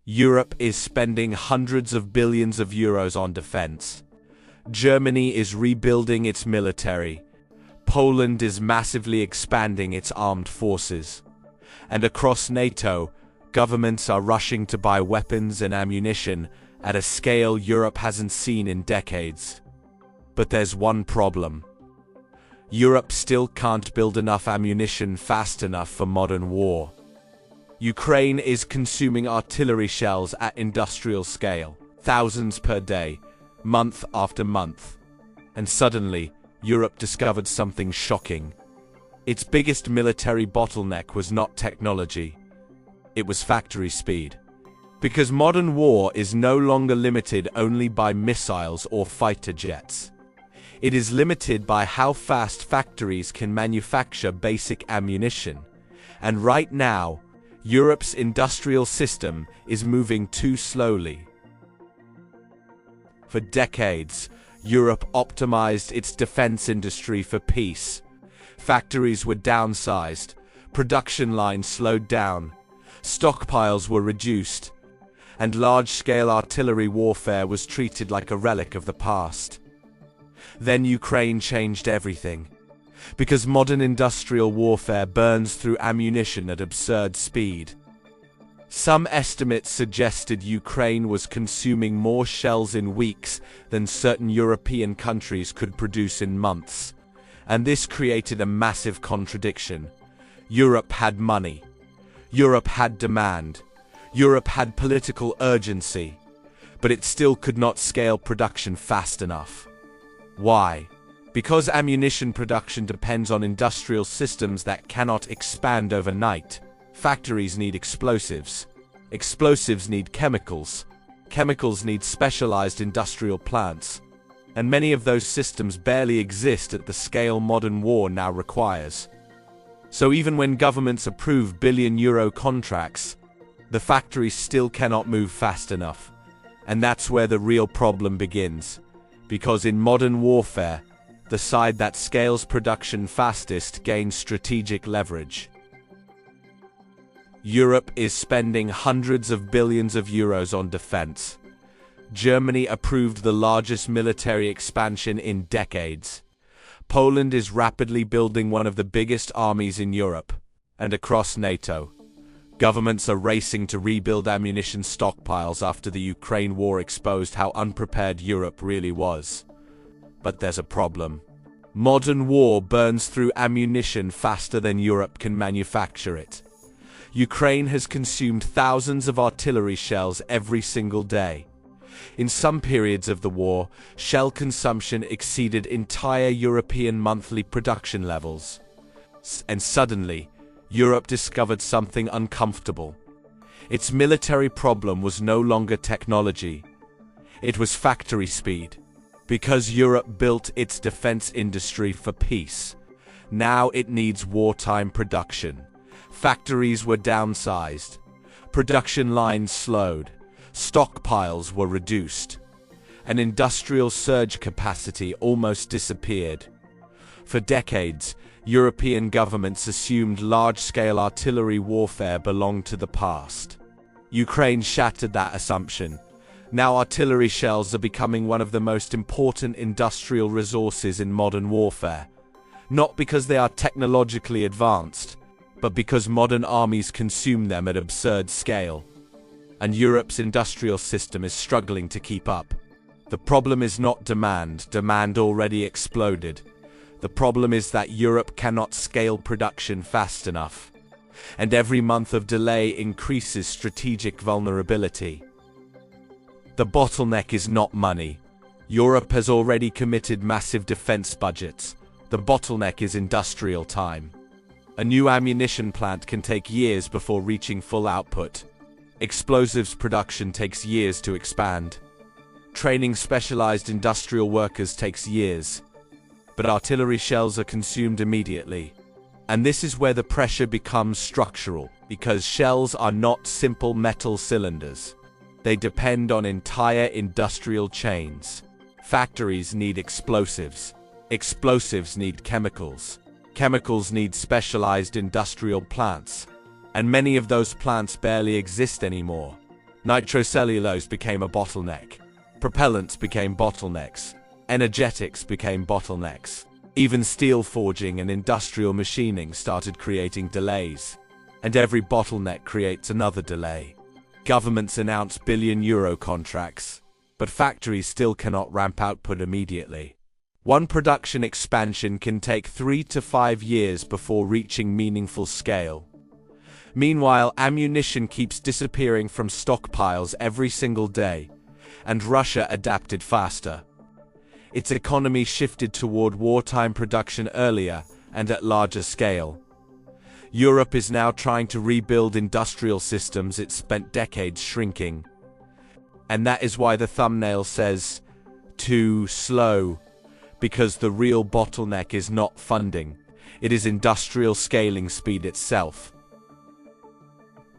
Europe is spending hundreds of billions of euros on defense. Germany is rebuilding its military. Poland is massively expanding its armed forces. And across NATO, governments are rushing to buy weapons and ammunition at a scale Europe hasn't seen in decades. But there's one problem. Europe still can't build enough ammunition fast enough for modern war. Ukraine is consuming artillery shells at industrial scale, thousands per day, month after month. And suddenly, Europe discovered something shocking. Its biggest military bottleneck was not technology. It was factory speed. Because modern war is no longer limited only by missiles or fighter jets. It is limited by how fast factories can manufacture basic ammunition. And right now, Europe's industrial system is moving too slowly. For decades, Europe optimized its defense industry for peace. Factories were downsized, production lines slowed down, stockpiles were reduced, and large-scale artillery warfare was treated like a relic of the past. Then Ukraine changed everything, because modern industrial warfare burns through ammunition at absurd speed. Some estimates suggested Ukraine was consuming more shells in weeks than certain European countries could produce in months. And this created a massive contradiction. Europe had money. Europe had demand. Europe had political urgency. But it still could not scale production fast enough. Why? Because ammunition production depends on industrial systems that cannot expand overnight. Factories need explosives. Explosives need chemicals. Chemicals need specialized industrial plants. And many of those systems barely exist at the scale modern war now requires. So even when governments approve billion-euro contracts, the factories still cannot move fast enough. And that's where the real problem begins. Because in modern warfare, the side that scales production fastest gains strategic leverage. Europe is spending hundreds of billions of euros on defense. Germany approved the largest military expansion in decades. Poland is rapidly building one of the biggest armies in Europe. And across NATO, governments are racing to rebuild ammunition stockpiles after the Ukraine war exposed how unprepared Europe really was. But there's a problem. Modern war burns through ammunition faster than Europe can manufacture it. Ukraine has consumed thousands of artillery shells every single day. In some periods of the war, shell consumption exceeded entire European monthly production levels. And suddenly, Europe discovered something uncomfortable. Its military problem was no longer technology. It was factory speed. Because Europe built its defense industry for peace, now it needs wartime production. Factories were downsized. Production lines slowed. Stockpiles were reduced. And industrial surge capacity almost disappeared. For decades, European governments assumed large-scale artillery warfare belonged to the past. Ukraine shattered that assumption. Now artillery shells are becoming one of the most important industrial resources in modern warfare. Not because they are technologically advanced, but because modern armies consume them at absurd scale. And Europe's industrial system is struggling to keep up. The problem is not demand. Demand already exploded. The problem is that Europe cannot scale production fast enough. And every month of delay increases strategic vulnerability. The bottleneck is not money. Europe has already committed massive defense budgets. The bottleneck is industrial time. A new ammunition plant can take years before reaching full output. Explosives production takes years to expand. Training specialized industrial workers takes years. But artillery shells are consumed immediately. And this is where the pressure becomes structural, because shells are not simple metal cylinders. They depend on entire industrial chains. Factories need explosives. Explosives need chemicals. Chemicals need specialized industrial plants. And many of those plants barely exist anymore. Nitrocellulose became a bottleneck. Propellants became bottlenecks. Energetics became bottlenecks. Even steel forging and industrial machining started creating delays. And every bottleneck creates another delay. Governments announce billion-euro contracts, but factories still cannot ramp output immediately. One production expansion can take 3 to 5 years before reaching meaningful scale. Meanwhile, ammunition keeps disappearing from stockpiles every single day, and Russia adapted faster. Its economy shifted toward wartime production earlier and at larger scale. Europe is now trying to rebuild industrial systems it spent decades shrinking. And that is why the thumbnail says, "Too slow," because the real bottleneck is not funding, it is industrial scaling speed itself.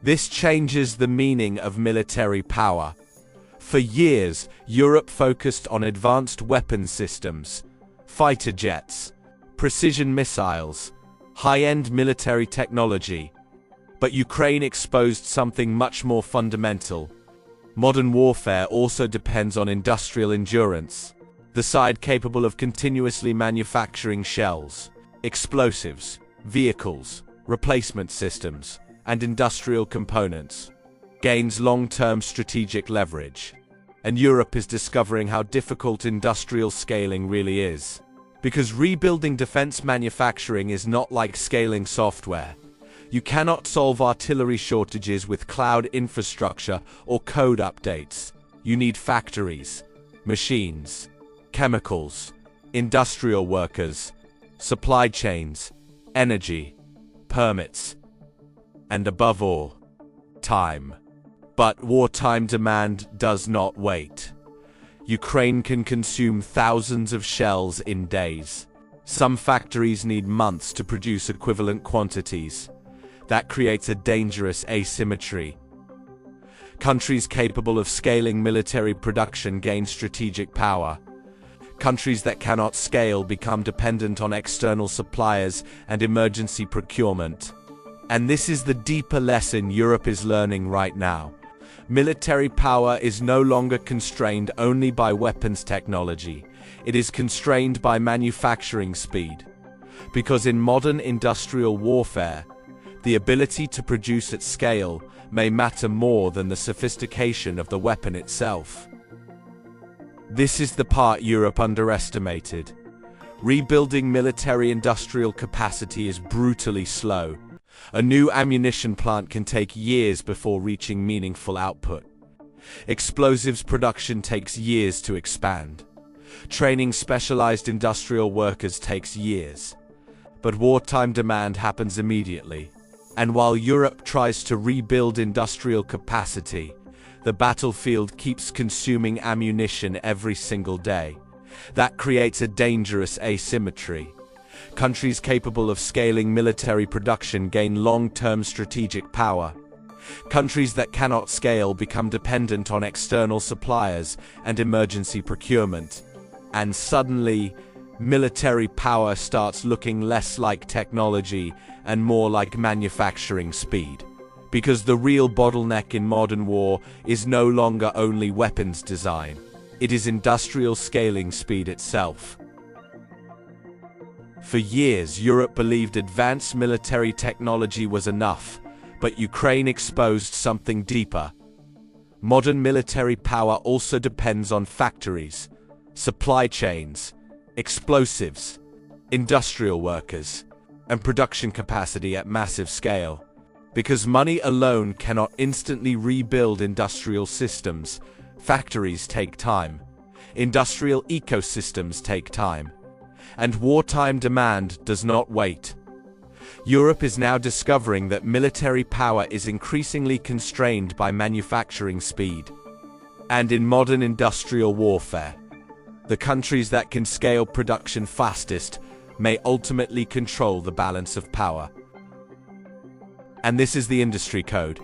This changes the meaning of military power. For years, Europe focused on advanced weapon systems, fighter jets, precision missiles, high-end military technology. But Ukraine exposed something much more fundamental. Modern warfare also depends on industrial endurance, the side capable of continuously manufacturing shells, explosives, vehicles, replacement systems, and industrial components, gains long-term strategic leverage. And Europe is discovering how difficult industrial scaling really is. Because rebuilding defense manufacturing is not like scaling software. You cannot solve artillery shortages with cloud infrastructure or code updates. You need factories, machines, chemicals, industrial workers, supply chains, energy, permits, and above all, time. But wartime demand does not wait. Ukraine can consume thousands of shells in days. Some factories need months to produce equivalent quantities. That creates a dangerous asymmetry. Countries capable of scaling military production gain strategic power. Countries that cannot scale become dependent on external suppliers and emergency procurement. And this is the deeper lesson Europe is learning right now. Military power is no longer constrained only by weapons technology. It is constrained by manufacturing speed. Because in modern industrial warfare, the ability to produce at scale may matter more than the sophistication of the weapon itself. This is the part Europe underestimated. Rebuilding military industrial capacity is brutally slow. A new ammunition plant can take years before reaching meaningful output. Explosives production takes years to expand. Training specialized industrial workers takes years. But wartime demand happens immediately. And while Europe tries to rebuild industrial capacity, the battlefield keeps consuming ammunition every single day. That creates a dangerous asymmetry. Countries capable of scaling military production gain long-term strategic power. Countries that cannot scale become dependent on external suppliers and emergency procurement. And suddenly, military power starts looking less like technology and more like manufacturing speed. Because the real bottleneck in modern war is no longer only weapons design. It is industrial scaling speed itself. For years, Europe believed advanced military technology was enough, but Ukraine exposed something deeper. Modern military power also depends on factories, supply chains, explosives, industrial workers, and production capacity at massive scale. Because money alone cannot instantly rebuild industrial systems, factories take time, industrial ecosystems take time. And wartime demand does not wait. Europe is now discovering that military power is increasingly constrained by manufacturing speed. And in modern industrial warfare, the countries that can scale production fastest may ultimately control the balance of power. And this is the industry code.